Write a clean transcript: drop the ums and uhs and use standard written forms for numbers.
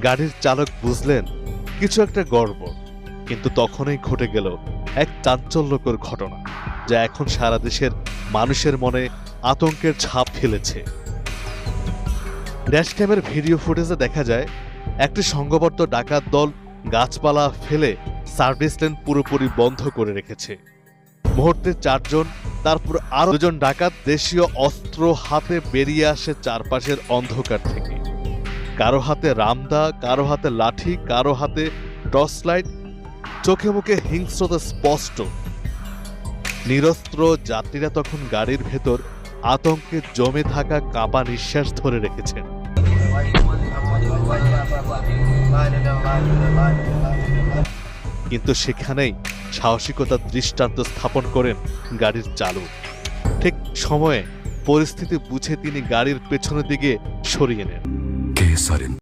গাড়ির চালক বুঝলেন কিছু একটা গড়বড়, কিন্তু তখনই ঘটে গেল এক চাঞ্চল্যকর ঘটনা, যা এখন সারা দেশের মানুষের মনে আতঙ্কের ছাপ ফেলেছে। ড্যাশক্যামের ভিডিও ফুটেজে দেখা যায় একটি সংঘবদ্ধ ডাকাত দল গাছপালা ফেলে সার্ভিস লেন পুরোপুরি বন্ধ করে রেখেছে। মুহূর্তে 4 জন, তারপর আরো 2 জন ডাকাত দেশীয় অস্ত্র হাতে বেরিয়ে আসে চারপাশের অন্ধকার থেকে। কারো হাতে রামদা, কারো হাতে লাঠি, কারো হাতে টর্চ লাইট। চোখে মুখে হিংস্রতা স্পষ্ট। নিরস্ত্র যাত্রীরা তখন গাড়ির ভেতর আতঙ্কে জমে থাকা কাঁপা নিঃশ্বাস ধরে রেখেছেন। কিন্তু সেখানেই সাহসিকতার দৃষ্টান্ত স্থাপন করেন গাড়ির চালক। ঠিক সময়ে পরিস্থিতি বুঝে তিনি গাড়ির পেছনের দিকে সরিয়ে নেন।